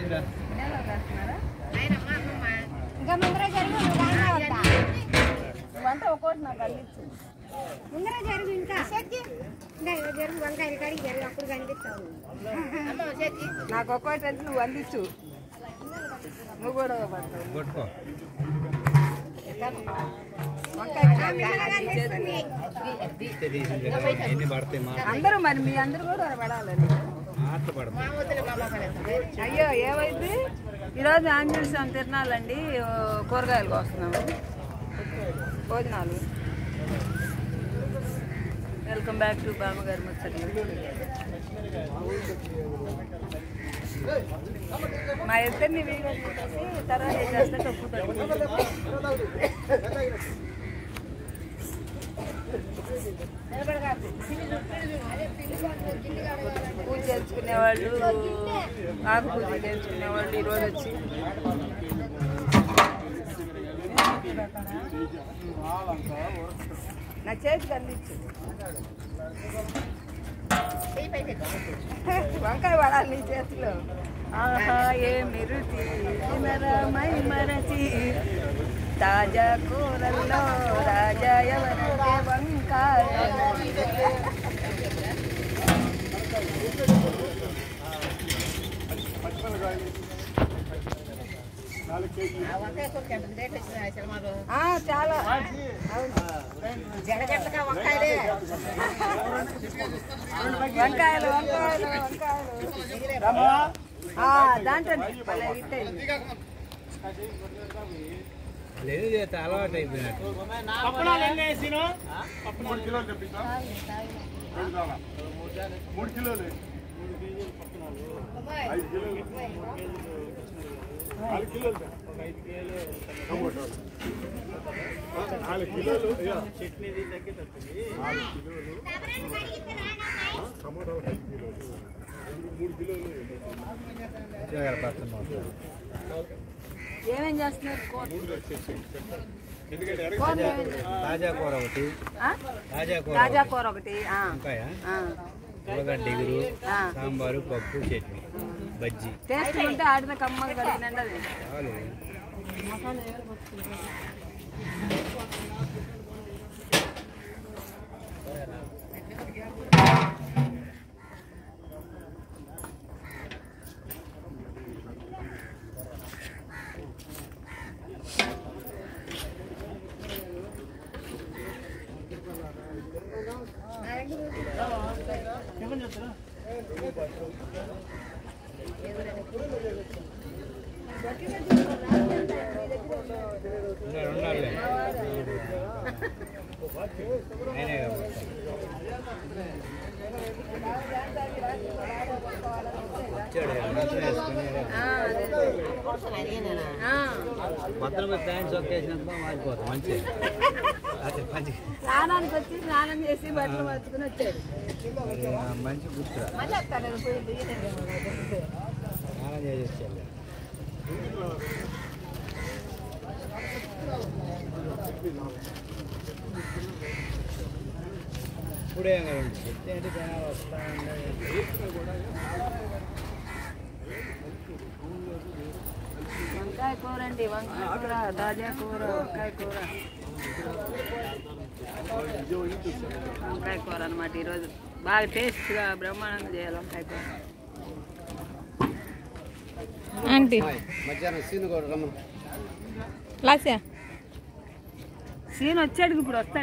ఇంకా ముందర జరుగు వంట ఒక్కోటి నాకు అందించు ముందర జరుగు ఇంకా జరుగు వంకాయలు కడిగి జరుగు అప్పుడు కనిపిస్తావు నాకు ఒక్కోటి అంటే నువ్వు అందించు నువ్వు కూడా పడతావు అందరూ మరి మీ అందరూ కూడా పడాలని అయ్యో ఏమైంది ఈరోజు ఆంజనేయ స్వామి తిరణాలండి కూరగాయలు కోస్తున్నాము భోజనాలు వెల్కమ్ బ్యాక్ టు బామ్మగారి ముచ్చట్లు మా ఇద్దరిని వీడియో చూసి తర్వాత ఏం చేస్తే పూజ చేసుకునేవాళ్ళు ఆకు పూజ చేసుకునేవాళ్ళు ఈరోజు వచ్చి నా చేతికి అందించు వంకాయ పడాలి నీ చేతిలో ఆహా ఏమి రుచి మరమై మరచి తాజా కూరల్లో రాజా ఎవరంటే వంకాయ చాలా వంకాయలు వంకాయలు వంకాయలు దాంట్లో అలవాటు అయిపోయినట్టు 3 కిలోలు 5 కిలోలు 4 కిలోలు 4 కిలోలు చట్నీ తగ్గిపోతుంది 4 కిలోలు టమాటో 5 కిలోలు 3 కిలోలు ఏమేం చేస్తున్నారు తాజా కూర ఒకటి తాజా కూర ఒకటి ఉల్లగడ్డ ఎగురు సాంబారు పప్పు చట్నీ బజ్జీ టేస్ట్ ఉంటే ఆడిన కమ్మగా కడిగినండి అది చాలు మొత్తం ప్యాంట్ సొక్కేసినంత మారిపోతాం మంచిగా స్నానానికి వచ్చి స్నానం చేసి బట్టలు మార్చుకుని వచ్చాడు మంచి గుర్తు స్నానం చేసి వచ్చాడు ఇప్పుడే చెప్తే ఏంటి జనాలు వస్తా వంకాయ కూర అండి వంకాయ కూర తాజా కూర వంకాయ కూర వంకాయ కూర అనమాట ఈరోజు బాగా టేస్ట్గా బ్రహ్మాండంగా చేయాలి వంకాయ కూర ఆంటీ మధ్యాహ్నం సీను కూడా రమ్మను సీన్ వచ్చాడు ఇప్పుడు వస్తాడు